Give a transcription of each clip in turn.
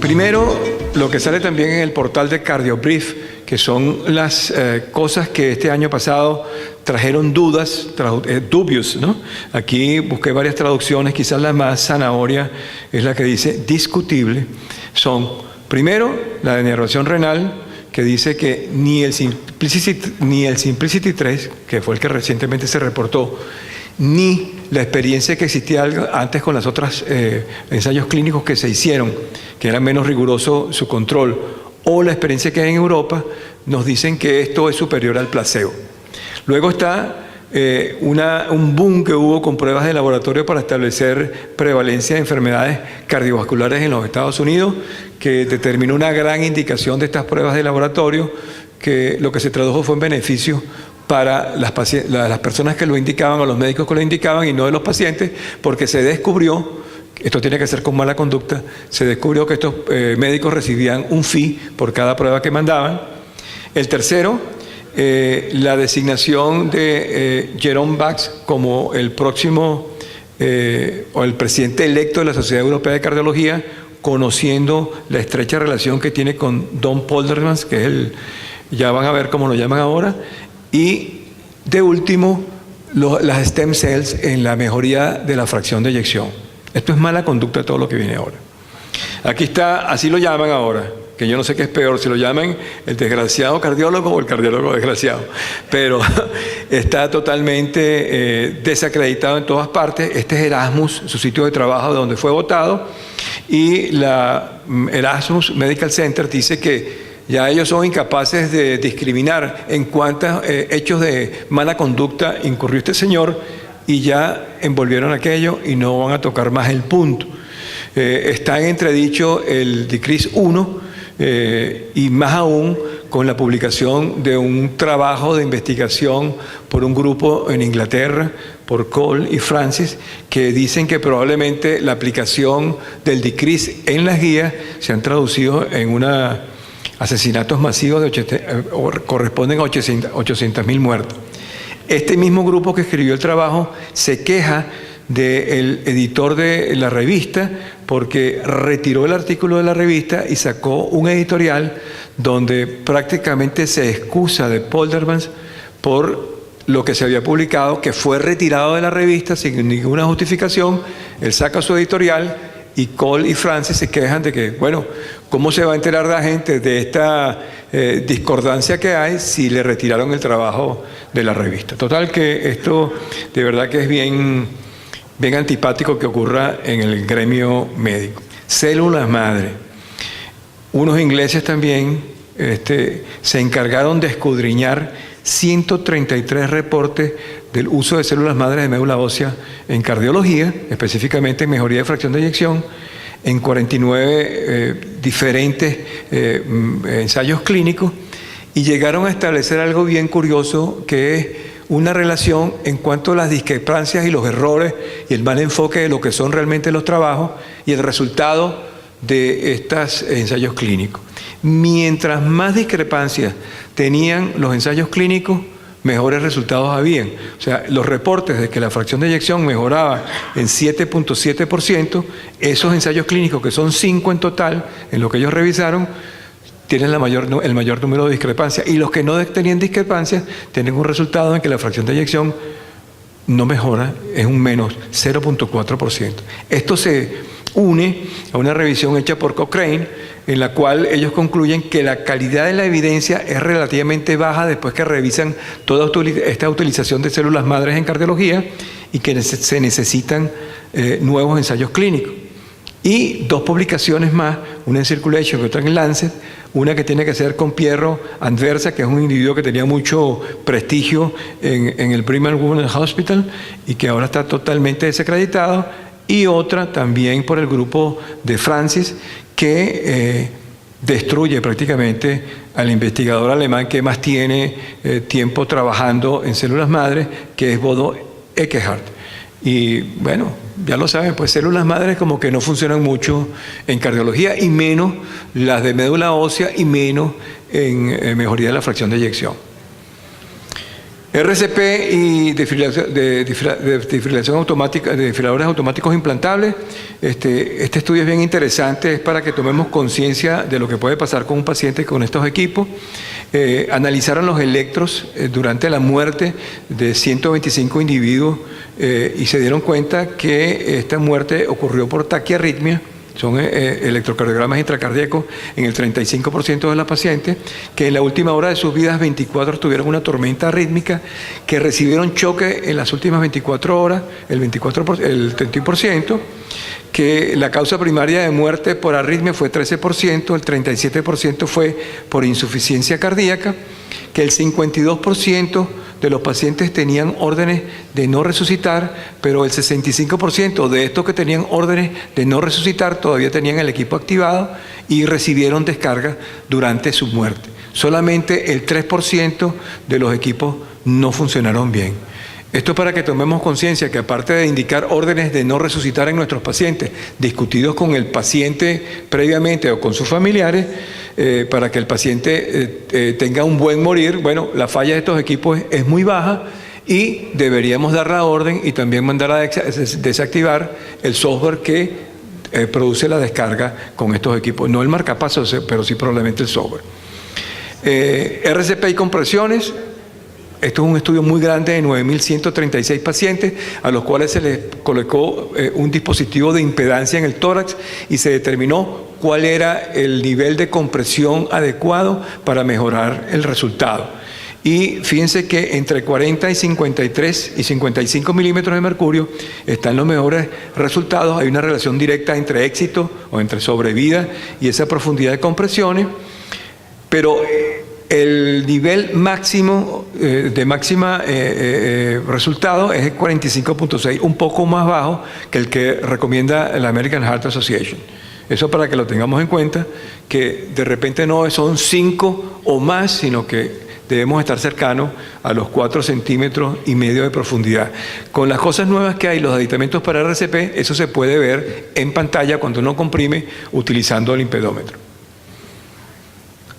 Primero, lo que sale también en el portal de CardioBrief, que son las cosas que este año pasado trajeron dudas, dubious, ¿no? Aquí busqué varias traducciones, quizás la más zanahoria es la que dice discutible. Son, primero, la denervación renal, que dice que ni el Simplicity 3, que fue el que recientemente se reportó, ni la experiencia que existía antes con las otras ensayos clínicos que se hicieron, que era menos riguroso su control, o la experiencia que hay en Europa, nos dicen que esto es superior al placebo. Luego está un boom que hubo con pruebas de laboratorio para establecer prevalencia de enfermedades cardiovasculares en los Estados Unidos, que determinó una gran indicación de estas pruebas de laboratorio, que lo que se tradujo fue en beneficio para las personas que lo indicaban o los médicos que lo indicaban y no de los pacientes, porque se descubrió, esto tiene que ser con mala conducta, se descubrió que estos médicos recibían un fee por cada prueba que mandaban. El tercero, la designación de Jerome Bax como el próximo o el presidente electo de la Sociedad Europea de Cardiología, conociendo la estrecha relación que tiene con Don Poldermans, que es ya van a ver cómo lo llaman ahora. Y de último, las stem cells en la mejoría de la fracción de eyección. Esto es mala conducta, todo lo que viene ahora. Aquí está, así lo llaman ahora, que yo no sé qué es peor, si lo llaman el desgraciado cardiólogo o el cardiólogo desgraciado, pero está totalmente desacreditado en todas partes. Este es Erasmus, su sitio de trabajo de donde fue votado, y la Erasmus Medical Center dice que ya ellos son incapaces de discriminar en cuántos hechos de mala conducta incurrió este señor, y ya envolvieron aquello y no van a tocar más el punto. Está en entredicho el Decrease 1 y más aún con la publicación de un trabajo de investigación por un grupo en Inglaterra, por Cole y Francis, que dicen que probablemente la aplicación del Decrease en las guías se han traducido en asesinatos masivos corresponden a 800.000 muertos. Este mismo grupo que escribió el trabajo se queja del editor de la revista porque retiró el artículo de la revista y sacó un editorial donde prácticamente se excusa de Poldermans por lo que se había publicado, que fue retirado de la revista sin ninguna justificación. Él saca su editorial y Cole y Francis se quejan de que, bueno, ¿cómo se va a enterar la gente de esta discordancia que hay si le retiraron el trabajo de la revista? Total, que esto de verdad que es bien antipático que ocurra en el gremio médico. Células madre. Unos ingleses también se encargaron de escudriñar 133 reportes del uso de células madres de médula ósea en cardiología, específicamente en mejoría de fracción de eyección, en 49 diferentes ensayos clínicos, y llegaron a establecer algo bien curioso, que es una relación en cuanto a las discrepancias y los errores y el mal enfoque de lo que son realmente los trabajos y el resultado de estos ensayos clínicos. Mientras más discrepancias tenían los ensayos clínicos, mejores resultados habían. O sea, los reportes de que la fracción de eyección mejoraba en 7.7%, esos ensayos clínicos, que son 5 en total, en lo que ellos revisaron, tienen el mayor número de discrepancias. Y los que no tenían discrepancias tienen un resultado en que la fracción de eyección no mejora, es un menos 0.4%. Esto se une a una revisión hecha por Cochrane, en la cual ellos concluyen que la calidad de la evidencia es relativamente baja después que revisan toda esta utilización de células madres en cardiología, y que se necesitan nuevos ensayos clínicos. Y 2 publicaciones más, una en Circulation y otra en Lancet, una que tiene que ser con Piero Anversa, que es un individuo que tenía mucho prestigio en el Brigham and Women's Hospital y que ahora está totalmente desacreditado, y otra también por el grupo de Francis, que destruye prácticamente al investigador alemán que más tiene tiempo trabajando en células madres, que es Bodo Eckhardt. Y bueno, ya lo saben, pues células madres como que no funcionan mucho en cardiología, y menos las de médula ósea, y menos en mejoría de la fracción de eyección. RCP y desfibrilación automática, de desfibriladores automáticos implantables. Este estudio es bien interesante, es para que tomemos conciencia de lo que puede pasar con un paciente con estos equipos. Analizaron los electros durante la muerte de 125 individuos y se dieron cuenta que esta muerte ocurrió por taquiarritmia. Son electrocardiogramas intracardíacos en el 35% de las pacientes, que en la última hora de sus vidas 24 tuvieron una tormenta rítmica, que recibieron choque en las últimas 24 horas, el 31%, que la causa primaria de muerte por arritmia fue 13%, el 37% fue por insuficiencia cardíaca, que el 52% de los pacientes tenían órdenes de no resucitar, pero el 65% de estos que tenían órdenes de no resucitar todavía tenían el equipo activado y recibieron descarga durante su muerte. Solamente el 3% de los equipos no funcionaron bien. Esto es para que tomemos conciencia que, aparte de indicar órdenes de no resucitar en nuestros pacientes, discutidos con el paciente previamente o con sus familiares, para que el paciente tenga un buen morir, bueno, la falla de estos equipos es muy baja y deberíamos dar la orden y también mandar a desactivar el software que produce la descarga con estos equipos. No el marcapasos, pero sí probablemente el software. RCP y compresiones. Esto es un estudio muy grande de 9.136 pacientes a los cuales se les colocó un dispositivo de impedancia en el tórax y se determinó cuál era el nivel de compresión adecuado para mejorar el resultado. Y fíjense que entre 40 y 53 y 55 milímetros de mercurio están los mejores resultados. Hay una relación directa entre éxito o entre sobrevida y esa profundidad de compresiones, pero el nivel máximo de máxima resultado es el 45.6, un poco más bajo que el que recomienda la American Heart Association. Eso para que lo tengamos en cuenta, que de repente no son 5 o más, sino que debemos estar cercanos a los 4,5 centímetros de profundidad. Con las cosas nuevas que hay, los aditamentos para RCP, eso se puede ver en pantalla cuando uno comprime utilizando el impedómetro.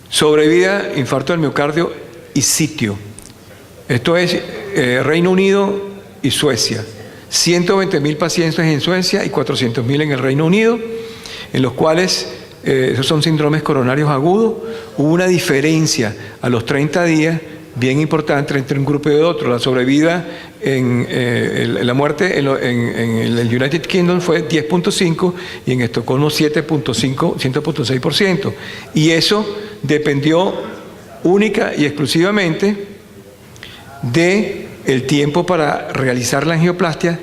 Sobrevida, infarto del miocardio y sitio. Esto es Reino Unido y Suecia. 120.000 pacientes en Suecia y 400.000 en el Reino Unido, en los cuales, esos son síndromes coronarios agudos, hubo una diferencia a los 30 días bien importante entre un grupo y otro. La sobrevida la muerte en el United Kingdom fue 10.5 y en Estocolmo 7.6%. Y eso dependió única y exclusivamente del tiempo para realizar la angioplastia,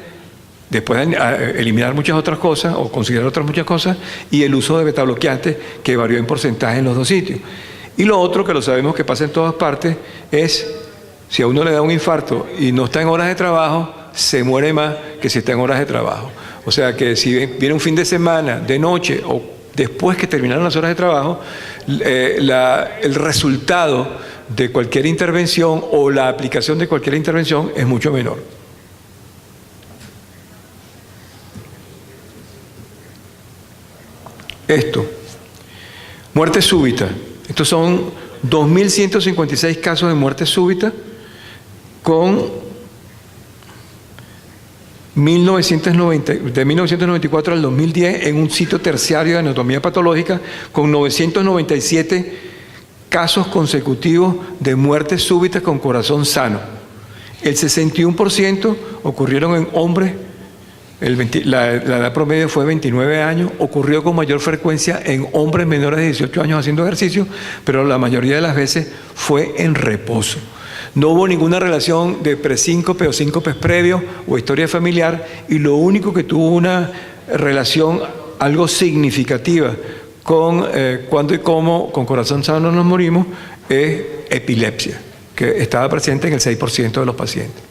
después de eliminar muchas otras cosas o considerar otras muchas cosas, y el uso de betabloqueantes, que varió en porcentaje en los dos sitios. Y lo otro, que lo sabemos que pasa en todas partes, es si a uno le da un infarto y no está en horas de trabajo, se muere más que si está en horas de trabajo. O sea que si viene un fin de semana, de noche o después que terminaron las horas de trabajo, el resultado de cualquier intervención o la aplicación de cualquier intervención es mucho menor. Muerte súbita. Estos son 2.156 casos de muerte súbita con de 1994 al 2010 en un sitio terciario de anatomía patológica, con 997 casos consecutivos de muerte súbita con corazón sano. El 61% ocurrieron en hombres. La edad promedio fue 29 años, ocurrió con mayor frecuencia en hombres menores de 18 años haciendo ejercicio, pero la mayoría de las veces fue en reposo. No hubo ninguna relación de presíncope o síncopes previos o historia familiar, y lo único que tuvo una relación algo significativa con cuándo y cómo con corazón sano nos morimos es epilepsia, que estaba presente en el 6% de los pacientes.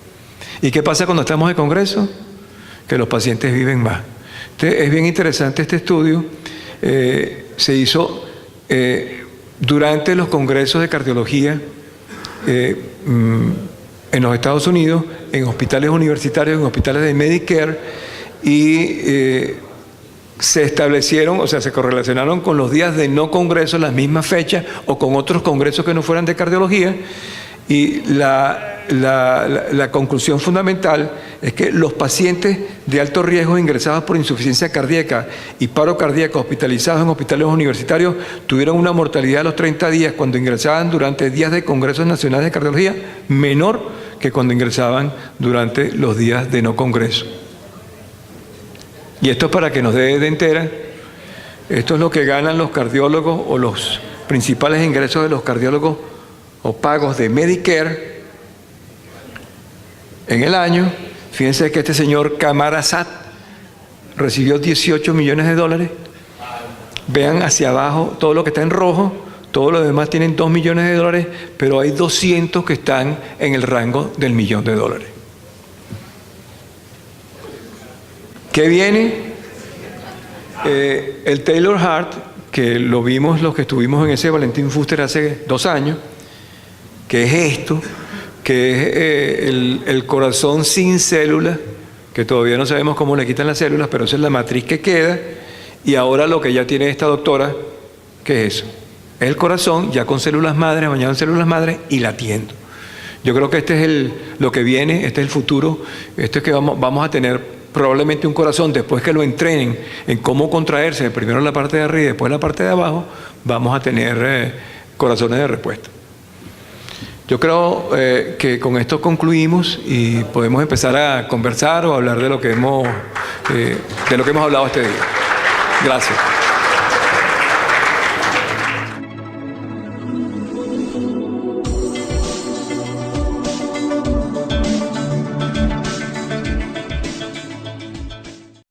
¿Y qué pasa cuando estamos en congreso? Que los pacientes viven más. Entonces, es bien interesante este estudio. Se hizo durante los congresos de cardiología en los Estados Unidos, en hospitales universitarios, en hospitales de Medicare, y se establecieron, o sea, se correlacionaron con los días de no congreso, las mismas fechas, o con otros congresos que no fueran de cardiología, y la la conclusión fundamental es que los pacientes de alto riesgo ingresados por insuficiencia cardíaca y paro cardíaco hospitalizados en hospitales universitarios tuvieron una mortalidad a los 30 días cuando ingresaban durante días de congresos nacionales de cardiología menor que cuando ingresaban durante los días de no congreso. Y esto es para que nos dé de entera. Esto es lo que ganan los cardiólogos o los principales ingresos de los cardiólogos o pagos de Medicare en el año. Fíjense que este señor Qamar Azad recibió 18 millones de dólares. Vean hacia abajo todo lo que está en rojo, todos los demás tienen 2 millones de dólares, pero hay 200 que están en el rango del millón de dólares. ¿Qué viene? El Taylor Heart, que lo vimos los que estuvimos en ese Valentín Fuster hace 2 años, que es esto, que es el corazón sin células, que todavía no sabemos cómo le quitan las células, pero esa es la matriz que queda, y ahora lo que ya tiene esta doctora, ¿qué es eso? Es el corazón ya con células madres, bañado en células madres y latiendo. Yo creo que este es lo que viene, este es el futuro, esto es que vamos a tener probablemente un corazón, después que lo entrenen en cómo contraerse, primero en la parte de arriba y después en la parte de abajo, vamos a tener corazones de respuesta. Yo creo que con esto concluimos y podemos empezar a conversar o hablar de lo que hemos hablado este día. Gracias.